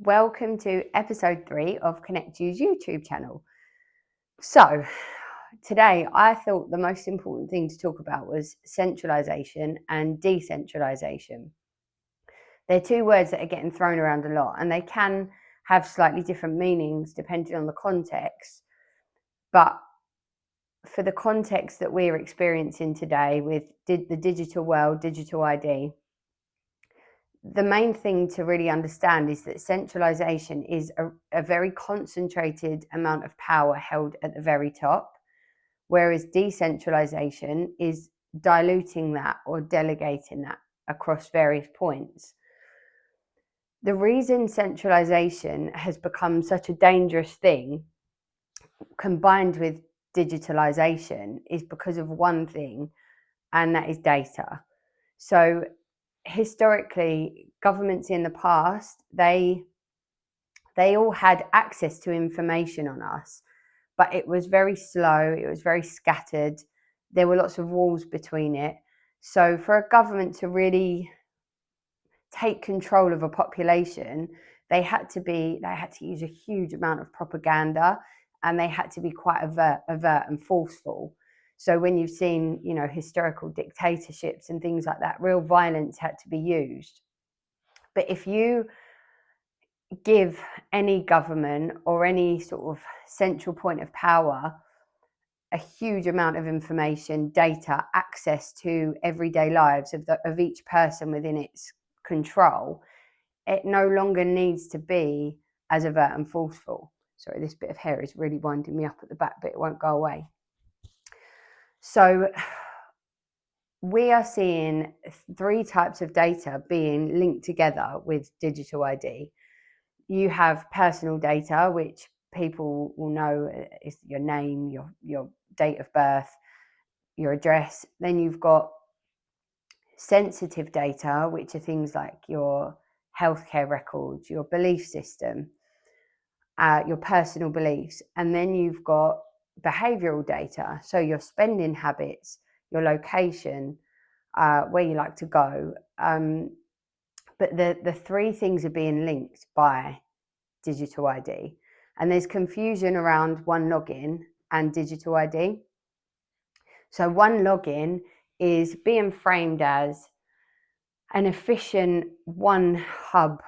Welcome to episode 3 of Connect U's YouTube channel. So, today I thought the most important thing to talk about was centralisation and decentralisation. They're two words that are getting thrown around a lot, and they can have slightly different meanings depending on the context. But for the context that we're experiencing today with the digital world, digital ID, the main thing to really understand is that centralisation is a very concentrated amount of power held at the very top, whereas decentralisation is diluting that or delegating that across various points. The reason centralisation has become such a dangerous thing, combined with digitalisation, is because of one thing, and that is data. So historically, governments in the past, they all had access to information on us, but it was very slow, it was very scattered, there were lots of walls between it. So for a government to really take control of a population, they had to use a huge amount of propaganda, and they had to be quite overt and forceful. So when you've seen, historical dictatorships and things like that, real violence had to be used. But if you give any government or any sort of central point of power a huge amount of information, data, access to everyday lives of each person within its control, it no longer needs to be as overt and forceful. Sorry, this bit of hair is really winding me up at the back, but it won't go away. So we are seeing 3 types of data being linked together with digital ID. You have personal data, which people will know is your name, your date of birth, your address. Then you've got sensitive data, which are things like your healthcare records, your belief system, your personal beliefs. And then you've got behavioral data, so your spending habits, your location, where you like to go. But the 3 things are being linked by digital ID. And there's confusion around one login and digital ID. So one login is being framed as an efficient one hub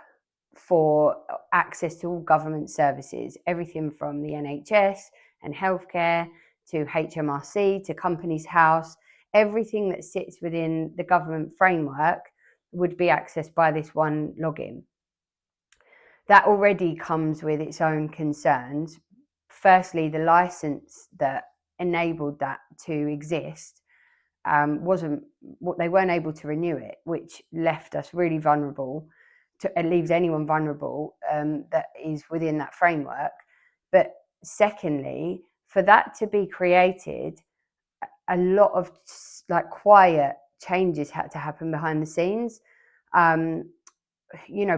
for access to all government services, everything from the NHS and healthcare to HMRC to Companies House. Everything that sits within the government framework would be accessed by this one login. That already comes with its own concerns. Firstly, the license that enabled that to exist they weren't able to renew it, which left us really vulnerable. It leaves anyone vulnerable that is within that framework. But secondly, for that to be created, a lot of quiet changes had to happen behind the scenes.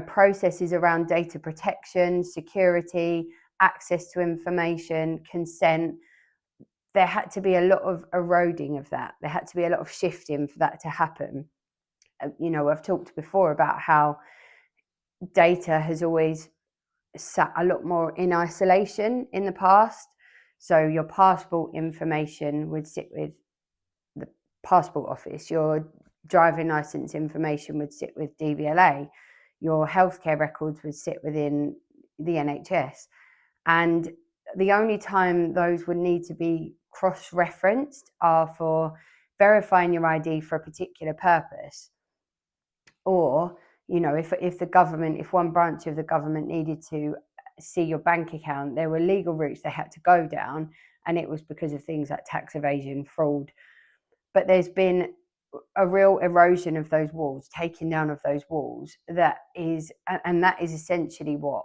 Processes around data protection, security, access to information, consent. There had to be a lot of eroding of that. There had to be a lot of shifting for that to happen. I've talked before about how data has always sat a lot more in isolation in the past. So your passport information would sit with the passport office. Your driving license information would sit with DVLA. Your healthcare records would sit within the NHS. And the only time those would need to be cross-referenced are for verifying your ID for a particular purpose. Or, if one branch of the government needed to see your bank account, there were legal routes they had to go down, and it was because of things like tax evasion, fraud. But there's been a real erosion of those walls, taking down of those walls. That is essentially what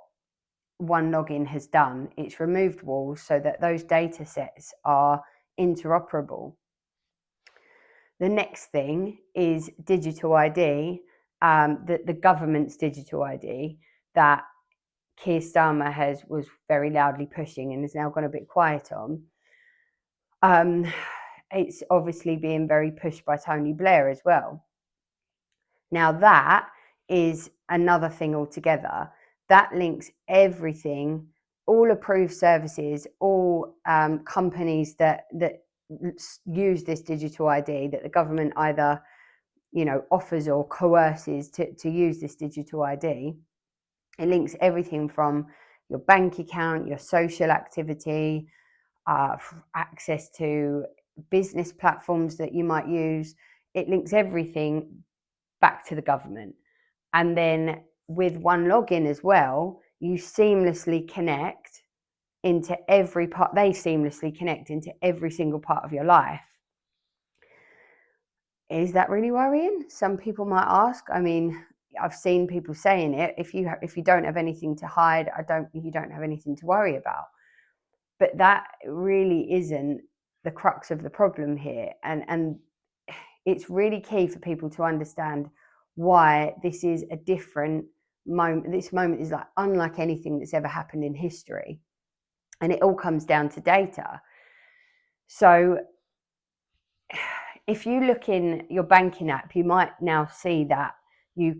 one login has done. It's removed walls so that those data sets are interoperable. The next thing is digital ID, the government's digital ID that Keir Starmer was very loudly pushing and is now gone a bit quiet on. It's obviously being very pushed by Tony Blair as well. Now that is another thing altogether. that links everything, all approved services, all companies that use this digital ID that the government either offers or coerces to use this digital ID. It links everything from your bank account, your social activity, access to business platforms that you might use. It links everything back to the government. And then with one login as well, you seamlessly connect into every part, they seamlessly connect into every single part of your life. Is that really worrying? Some people might ask. I mean, I've seen people saying it. If you don't have anything to hide, you don't have anything to worry about. But that really isn't the crux of the problem here. And it's really key for people to understand why this is a different moment. This moment is like unlike anything that's ever happened in history. And it all comes down to data. So if you look in your banking app, you might now see that your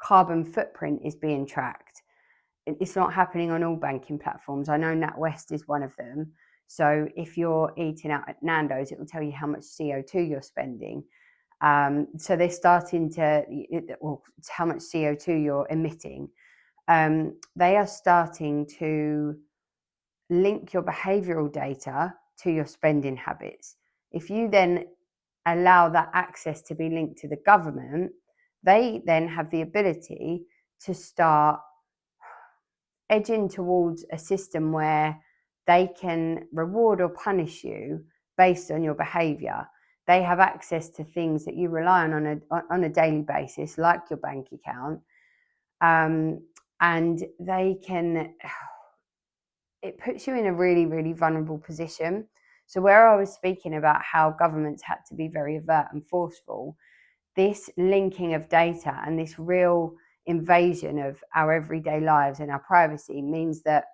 carbon footprint is being tracked. It's not happening on all banking platforms. I know NatWest is one of them. So if you're eating out at Nando's, it will tell you how much CO2 you're spending. So they're starting how much CO2 you're emitting. They are starting to link your behavioral data to your spending habits. If you then allow that access to be linked to the government, they then have the ability to start edging towards a system where they can reward or punish you based on your behavior. They have access to things that you rely on a daily basis, like your bank account, and it puts you in a really, really vulnerable position. So where I was speaking about how governments had to be very overt and forceful, this linking of data and this real invasion of our everyday lives and our privacy means that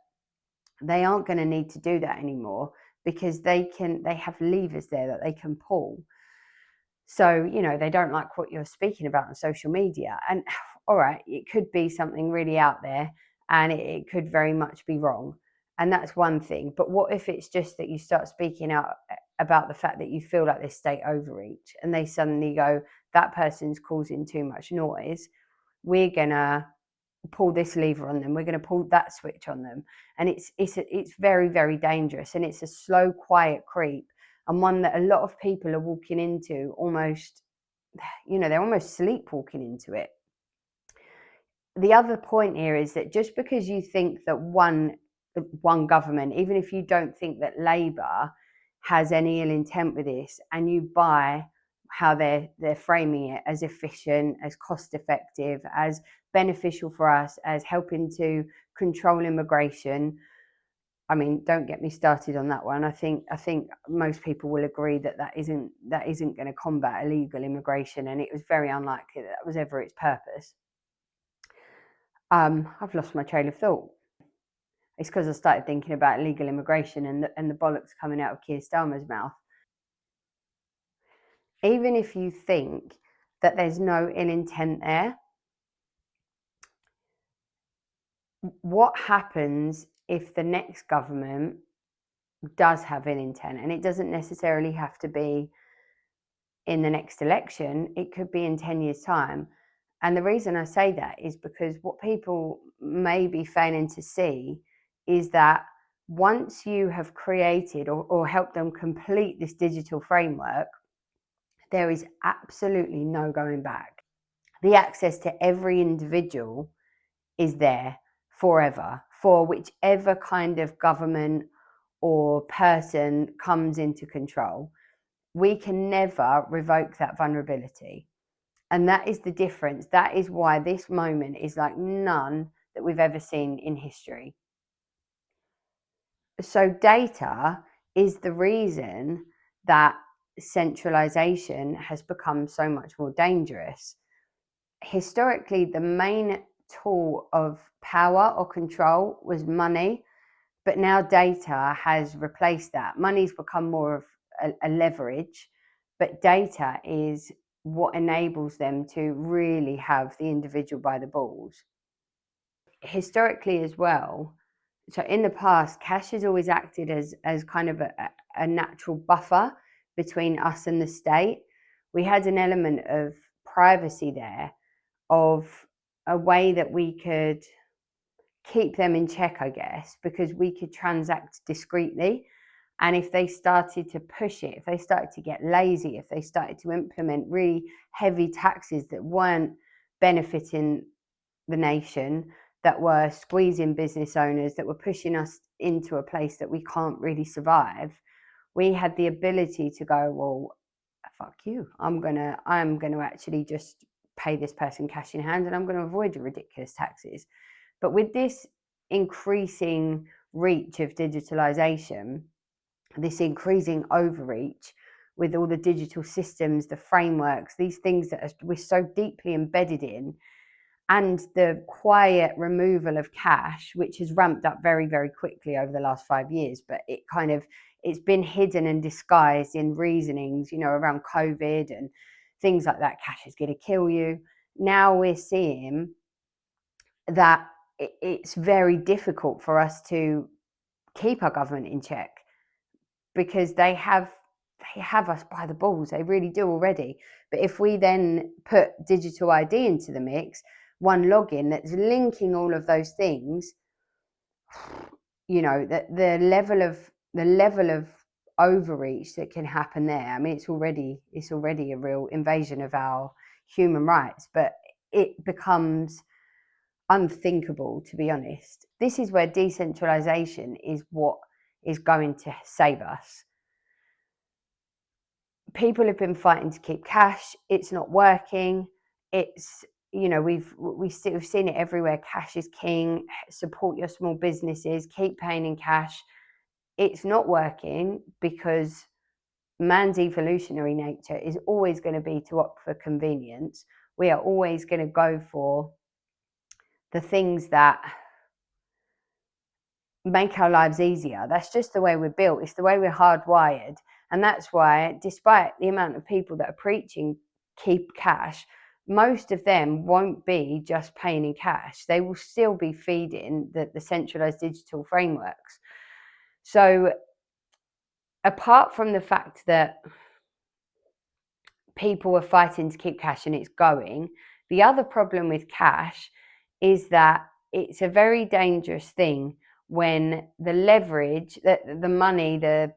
they aren't going to need to do that anymore, because they have levers there that they can pull. So, they don't like what you're speaking about on social media. And all right, it could be something really out there, and it could very much be wrong. And that's one thing. But what if it's just that you start speaking out about the fact that you feel like this state overreach, and they suddenly go, that person's causing too much noise. We're going to pull this lever on them. We're going to pull that switch on them. And it's very, very dangerous. And it's a slow, quiet creep, and one that a lot of people are walking into almost, they're almost sleepwalking into it. The other point here is that just because you think that one government, even if you don't think that Labour has any ill intent with this, and you buy how they're framing it as efficient, as cost effective, as beneficial for us, as helping to control immigration. I mean, don't get me started on that one. I think most people will agree that isn't going to combat illegal immigration, and it was very unlikely that was ever its purpose. I've lost my train of thought. It's because I started thinking about illegal immigration and the bollocks coming out of Keir Starmer's mouth. Even if you think that there's no ill intent there, what happens if the next government does have ill intent? And it doesn't necessarily have to be in the next election. It could be in 10 years' time. And the reason I say that is because what people may be failing to see is that once you have created or helped them complete this digital framework, there is absolutely no going back. The access to every individual is there forever for whichever kind of government or person comes into control. We can never revoke that vulnerability. And that is the difference. That is why this moment is like none that we've ever seen in history. So data is the reason that centralisation has become so much more dangerous. Historically, the main tool of power or control was money, but now data has replaced that. Money's become more of a leverage, but data is what enables them to really have the individual by the balls. Historically as well, so in the past, cash has always acted as kind of a natural buffer between us and the state. We had an element of privacy there, of a way that we could keep them in check, I guess, because we could transact discreetly. And if they started to push it, if they started to get lazy, if they started to implement really heavy taxes that weren't benefiting the nation, that were squeezing business owners, that were pushing us into a place that we can't really survive, we had the ability to go, well, fuck you. I'm gonna actually just pay this person cash in hand, and I'm gonna avoid the ridiculous taxes. But with this increasing reach of digitalization, this increasing overreach, with all the digital systems, the frameworks, these things that we're so deeply embedded in, and the quiet removal of cash, which has ramped up very, very quickly over the last 5 years, but it's been hidden and disguised in reasonings, around COVID and things like that. Cash is going to kill you. Now we're seeing that it's very difficult for us to keep our government in check, because they have us by the balls. They really do already. But if we then put digital ID into the mix, one login that's linking all of those things, the level of overreach that can happen there. I mean, it's already a real invasion of our human rights, but it becomes unthinkable, to be honest. This is where decentralisation is what is going to save us. People have been fighting to keep cash. It's not working. It's, we've seen it everywhere. Cash is king. Support your small businesses. Keep paying in cash. It's not working because man's evolutionary nature is always going to be to opt for convenience. We are always going to go for the things that make our lives easier. That's just the way we're built. It's the way we're hardwired. And that's why, despite the amount of people that are preaching keep cash, most of them won't be just paying in cash. They will still be feeding the centralized digital frameworks. So apart from the fact that people are fighting to keep cash and it's going, the other problem with cash is that it's a very dangerous thing when the leverage, the money, the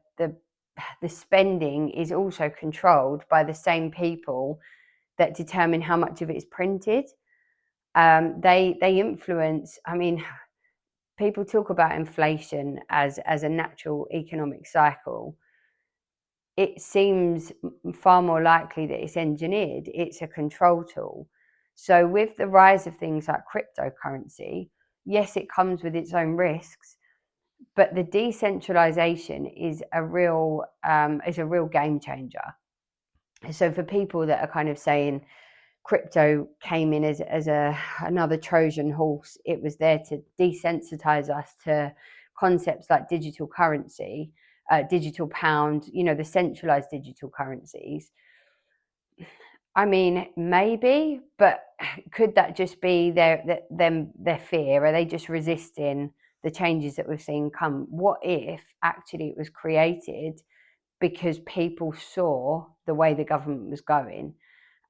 spending is also controlled by the same people that determine how much of it is printed. They influence. I mean, people talk about inflation as a natural economic cycle. It seems far more likely that it's engineered. It's a control tool. So with the rise of things like cryptocurrency, yes, it comes with its own risks, but the decentralization is a real game changer. So for people that are kind of saying crypto came in as another Trojan horse, it was there to desensitize us to concepts like digital currency, digital pound, the centralized digital currencies. I mean, maybe, but could that just be their fear? Are they just resisting the changes that we've seen come? What if actually it was created because people saw the way the government was going,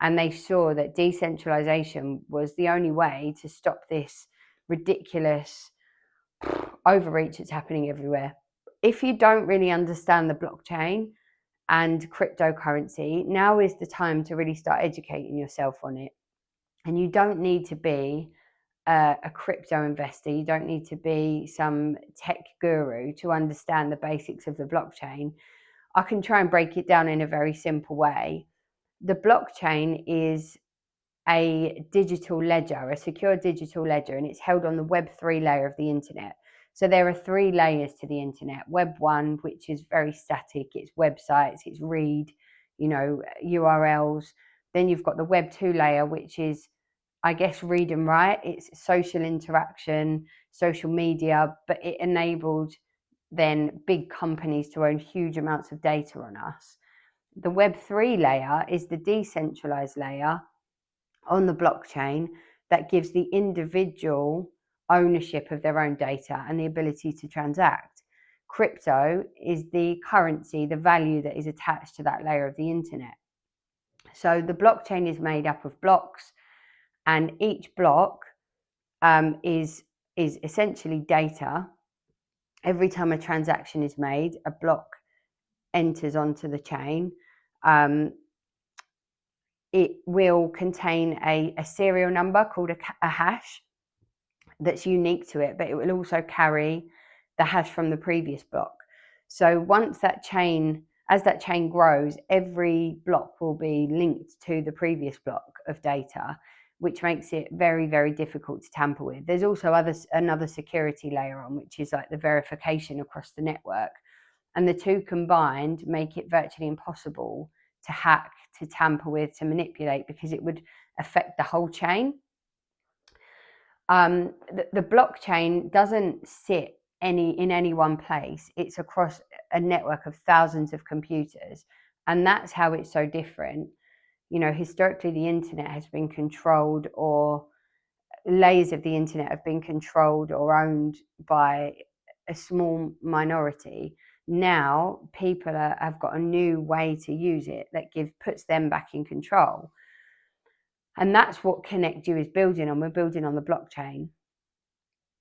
and they saw that decentralization was the only way to stop this ridiculous overreach that's happening everywhere? If you don't really understand the blockchain and cryptocurrency, now is the time to really start educating yourself on it. And you don't need to be a crypto investor. You don't need to be some tech guru to understand the basics of the blockchain. I can try and break it down in a very simple way. The blockchain is a digital ledger, a secure digital ledger, and it's held on the Web3 layer of the internet. So there are 3 layers to the internet. Web 1, which is very static, it's websites, it's read, URLs. Then you've got the Web 2 layer, which is, I guess, read and write. It's social interaction, social media, but it enabled then big companies to own huge amounts of data on us. The Web3 layer is the decentralized layer on the blockchain that gives the individual ownership of their own data and the ability to transact. Crypto is the currency, the value that is attached to that layer of the internet. So the blockchain is made up of blocks, and each block is essentially data. Every time a transaction is made, a block enters onto the chain. It will contain a serial number called a hash that's unique to it, but it will also carry the hash from the previous block. So once as that chain grows, every block will be linked to the previous block of data, which makes it very, very difficult to tamper with. There's also another security layer on, which is like the verification across the network. And the two combined make it virtually impossible to hack, to tamper with, to manipulate, because it would affect the whole chain. The blockchain doesn't sit in any one place. It's across a network of thousands of computers, and that's how it's so different. You know, historically, the internet has been controlled, or layers of the internet have been controlled or owned by a small minority. Now people have got a new way to use it that puts them back in control. And that's what Connect You is building on. We're building on the blockchain.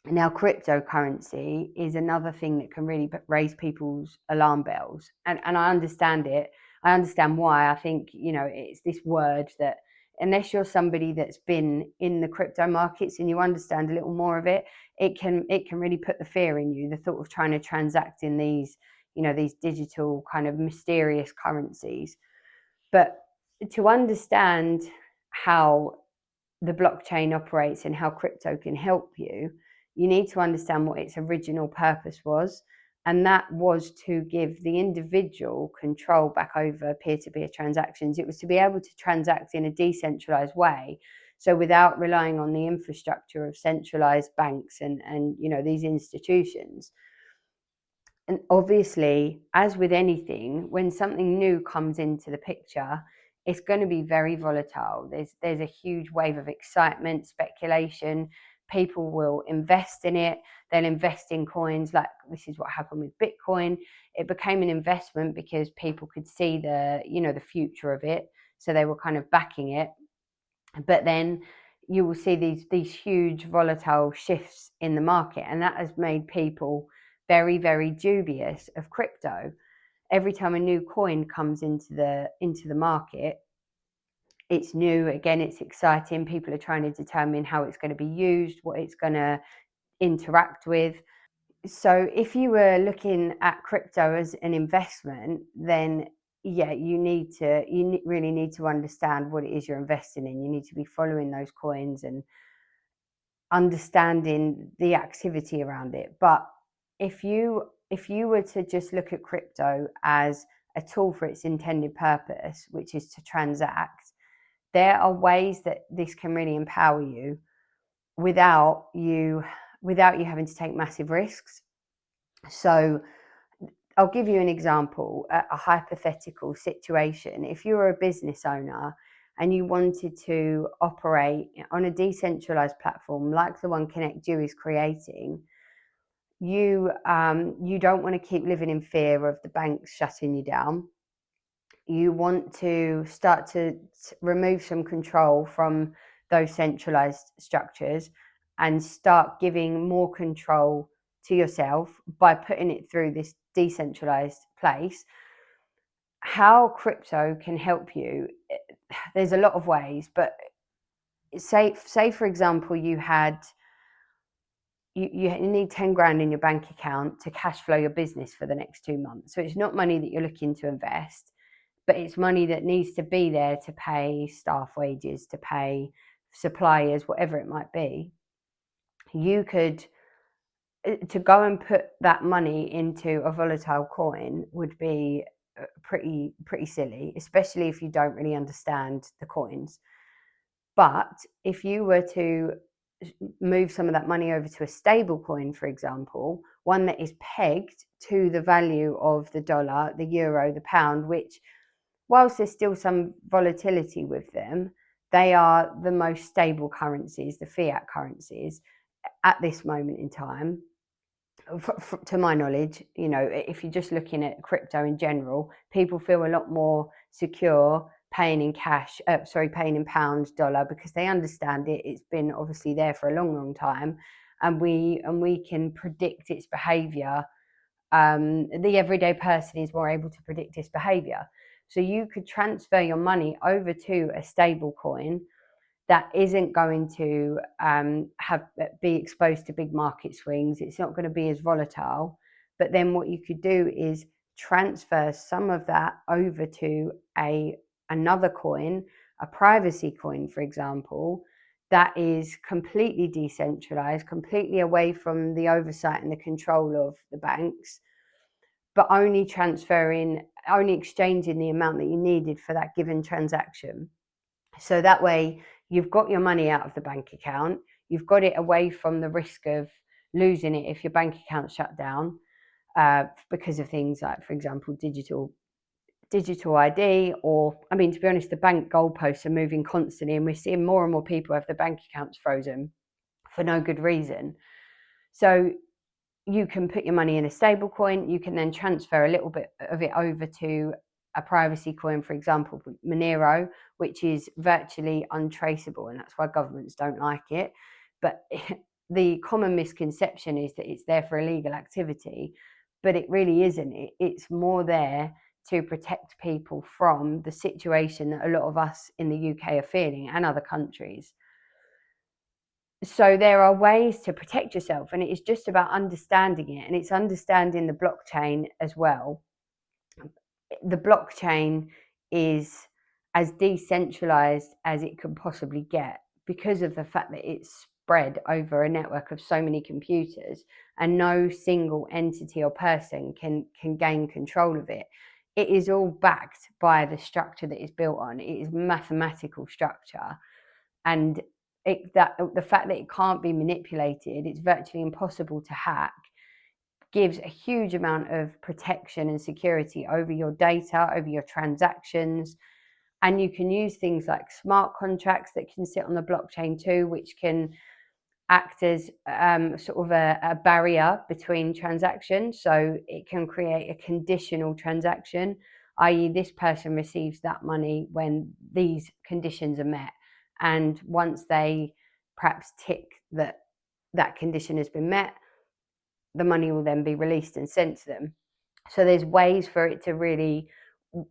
Now, cryptocurrency is another thing that can really raise people's alarm bells. And I understand it. I understand why. I think, you know, it's this word that, unless you're somebody that's been in the crypto markets and you understand a little more of it, it can really put the fear in you, the thought of trying to transact in these, you know, these digital kind of mysterious currencies. But to understand how the blockchain operates and how crypto can help you, you need to understand what its original purpose was. And that was to give the individual control back over peer-to-peer transactions. It was to be able to transact in a decentralized way. So without relying on the infrastructure of centralized banks and you know, these institutions. And obviously, as with anything, when something new comes into the picture, it's going to be very volatile. There's a huge wave of excitement, speculation. People will invest in it. They'll invest in coins. Like, this is what happened with Bitcoin. It became an investment because people could see the future of it. So they were kind of backing it. But then you will see these huge volatile shifts in the market, and that has made people very, very dubious of crypto. Every time a new coin comes into the market, it's new. Again, it's exciting. People are trying to determine how it's going to be used, what it's going to interact with. So if you were looking at crypto as an investment, then yeah, you really need to understand what it is you're investing in. You need to be following those coins and understanding the activity around it. But if you were to just look at crypto as a tool for its intended purpose, which is to transact, there are ways that this can really empower you without you having to take massive risks. So I'll give you an example, a hypothetical situation. If you were a business owner and you wanted to operate on a decentralized platform like the one Connect You is creating, you don't want to keep living in fear of the banks shutting you down. You want to start to remove some control from those centralized structures and start giving more control to yourself by putting it through this decentralized place. How crypto can help you, there's a lot of ways, but say for example you need 10 grand in your bank account to cash flow your business for the next 2 months. So it's not money that you're looking to invest, but it's money that needs to be there to pay staff wages, to pay suppliers, whatever it might be. You could, to go and put that money into a volatile coin would be pretty silly, especially if you don't really understand the coins. But if you were to move some of that money over to a stable coin, for example, one that is pegged to the value of the dollar, the euro, the pound, which whilst there's still some volatility with them, they are the most stable currencies, the fiat currencies, at this moment in time. To my knowledge, if you're just looking at crypto in general, people feel a lot more secure paying in cash, paying in pounds, dollar, because they understand it. It's been obviously there for a long, long time, and we can predict its behaviour. The everyday person is more able to predict its behaviour. So you could transfer your money over to a stable coin that isn't going to be exposed to big market swings. It's not going to be as volatile. But then what you could do is transfer some of that over to another coin, a privacy coin, for example, that is completely decentralized, completely away from the oversight and the control of the banks, but only exchanging the amount that you needed for that given transaction. So that way you've got your money out of the bank account, you've got it away from the risk of losing it if your bank account shut down because of things like, for example, digital ID, or, I mean, to be honest, the bank goalposts are moving constantly, and we're seeing more and more people have their bank accounts frozen for no good reason. So you can put your money in a stable coin. You can then transfer a little bit of it over to a privacy coin, for example, Monero, which is virtually untraceable, and that's why governments don't like it. But the common misconception is that it's there for illegal activity, but it really isn't. It's more there to protect people from the situation that a lot of us in the UK are feeling, and other countries. So there are ways to protect yourself, and it is just about understanding it, and it's understanding the blockchain as well. The blockchain is as decentralized as it can possibly get because of the fact that it's spread over a network of so many computers, and no single entity or person can gain control of it. It is all backed by the structure that it's built on. It is mathematical structure, and the fact that it can't be manipulated, it's virtually impossible to hack, gives a huge amount of protection and security over your data, over your transactions. And you can use things like smart contracts that can sit on the blockchain too, which can act as sort of a barrier between transactions. So it can create a conditional transaction, i.e., this person receives that money when these conditions are met. And once they perhaps tick that condition has been met, the money will then be released and sent to them. So there's ways for it to really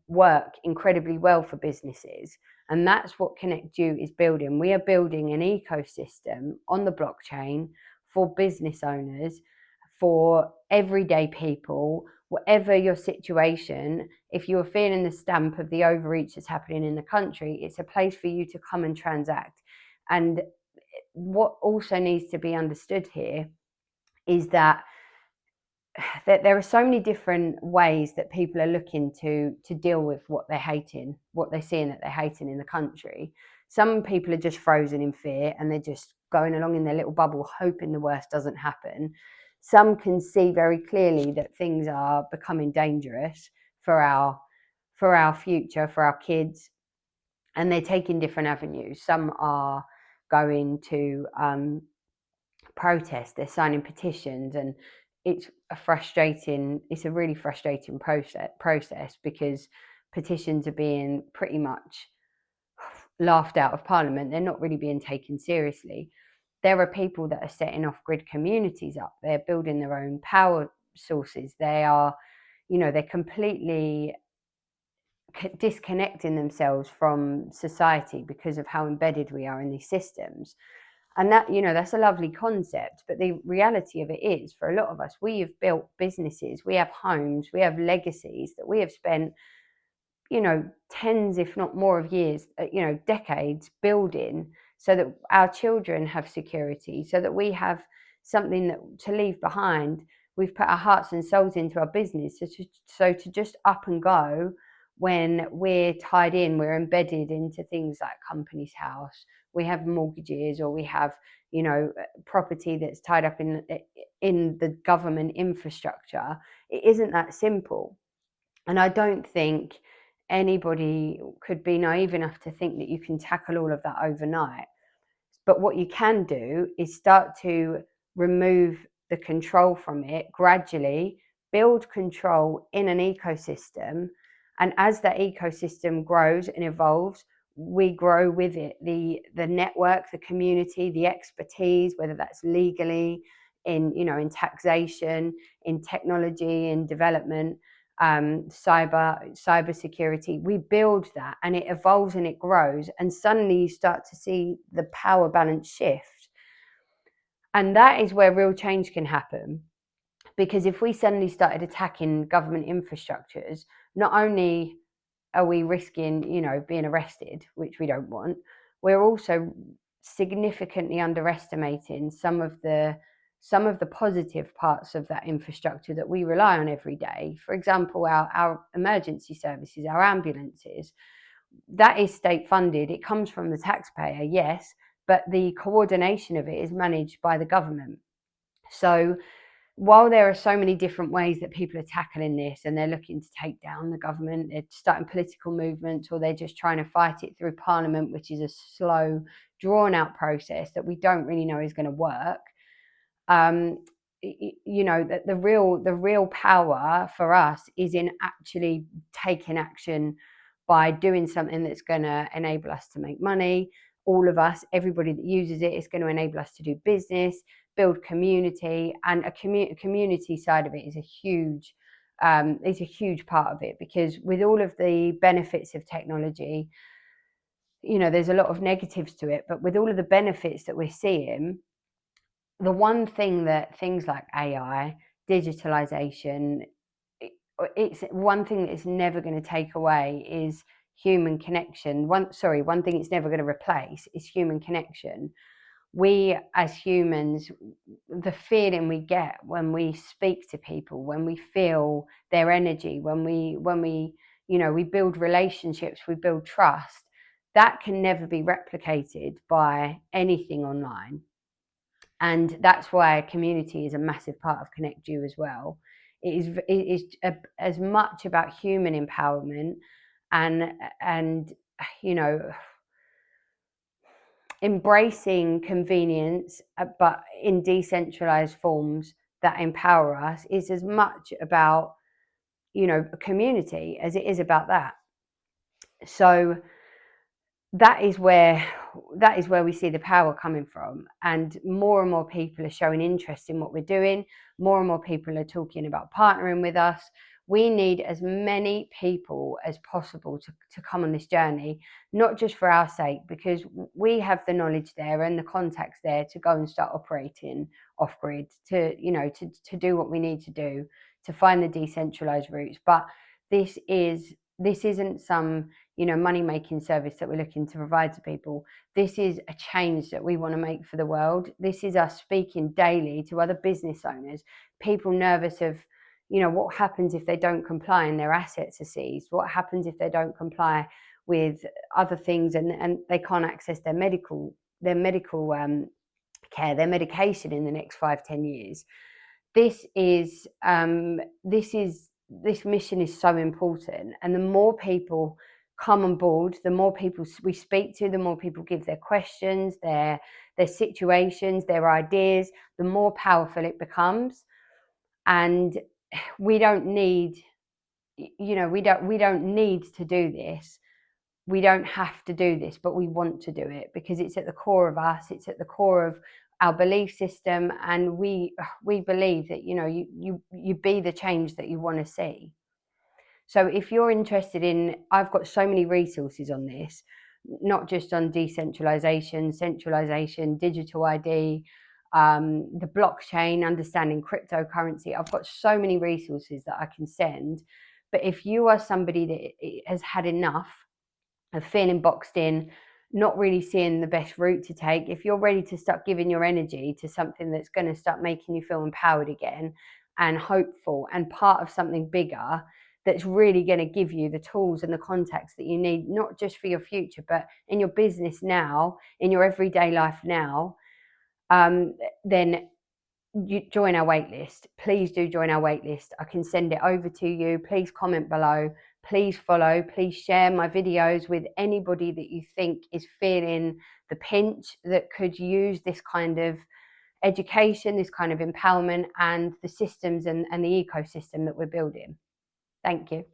work incredibly well for businesses. And that's what Connect You is building. We are building an ecosystem on the blockchain for business owners, for everyday people, whatever your situation. If you're feeling the stamp of the overreach that's happening in the country, it's a place for you to come and transact. And what also needs to be understood here is that there are so many different ways that people are looking to deal with what they're hating, what they're seeing that they're hating in the country. Some people are just frozen in fear, and they're just going along in their little bubble, hoping the worst doesn't happen. Some can see very clearly that things are becoming dangerous for our future, for our kids, and they're taking different avenues. Some are going to protest, they're signing petitions, and it's a really frustrating process because petitions are being pretty much laughed out of Parliament. They're not really being taken seriously. There are people that are setting off grid communities up. They're building their own power sources. They're completely disconnecting themselves from society because of how embedded we are in these systems. And that's a lovely concept, but the reality of it is, for a lot of us, we have built businesses, we have homes, we have legacies that we have spent tens, if not more of years, decades building, so that our children have security, so that we have something to leave behind. We've put our hearts and souls into our business, so to just up and go when we're tied in, we're embedded into things like Companies House, we have mortgages, or we have property that's tied up in the government infrastructure. It isn't that simple. And I don't think anybody could be naive enough to think that you can tackle all of that overnight. But what you can do is start to remove the control from it gradually, build control in an ecosystem. And as that ecosystem grows and evolves, we grow with it. The network, the community, the expertise, whether that's legally, in taxation, in technology, in development, cyber security, we build that and it evolves and it grows, and suddenly you start to see the power balance shift. And that is where real change can happen, because if we suddenly started attacking government infrastructures, not only are we risking being arrested, which we don't want, we're also significantly underestimating some of the positive parts of that infrastructure that we rely on every day. For example, our emergency services, our ambulances, that is state funded. It comes from the taxpayer, yes, but the coordination of it is managed by the government. So while there are so many different ways that people are tackling this, and they're looking to take down the government, they're starting political movements, or they're just trying to fight it through parliament, which is a slow, drawn out process that we don't really know is going to work. That the real power for us is in actually taking action by doing something that's going to enable us to make money. All of us, everybody that uses it, is going to enable us to do business, build community, and a community side of it is a huge part of it, because with all of the benefits of technology, there's a lot of negatives to it, but with all of the benefits that we're seeing, the one thing that things like AI, digitalization, it's one thing that it's never going to take away is human connection. One thing it's never going to replace is human connection. We as humans, the feeling we get when we speak to people, when we feel their energy, when we we build relationships, we build trust, that can never be replicated by anything online. And that's why community is a massive part of Connect You as well. It is as much about human empowerment and embracing convenience, but in decentralized forms that empower us, is as much about a community as it is about that. So that is where we see the power coming from, and more people are showing interest in what we're doing. More and more people are talking about partnering with us. We need as many people as possible to come on this journey, not just for our sake, because we have the knowledge there and the contacts there to go and start operating off grid, to do what we need to do to find the decentralized routes. But this isn't some money making service that we're looking to provide to people. This is a change that we want to make for the world. This is us speaking daily to other business owners, people nervous of what happens if they don't comply and their assets are seized, what happens if they don't comply with other things and they can't access their medical care, their medication in the next 5-10 years. This mission is so important, and the more people come on board, the more people we speak to, the more people give their questions, their situations, their ideas, the more powerful it becomes. And we don't need we don't need to do this. We don't have to do this, but we want to do it because it's at the core of us. It's at the core of our belief system, and we believe that you be the change that you want to see. So if you're interested in, I've got so many resources on this, not just on decentralization, centralization, digital ID, the blockchain, understanding cryptocurrency. I've got so many resources that I can send. But if you are somebody that has had enough of feeling boxed in, not really seeing the best route to take, if you're ready to start giving your energy to something that's going to start making you feel empowered again and hopeful and part of something bigger, that's really going to give you the tools and the contacts that you need, not just for your future, but in your business now, in your everyday life now, then you join our waitlist. Please do join our waitlist. I can send it over to you. Please comment below. please follow, please share my videos with anybody that you think is feeling the pinch, that could use this kind of education, this kind of empowerment, and the systems and the ecosystem that we're building. Thank you.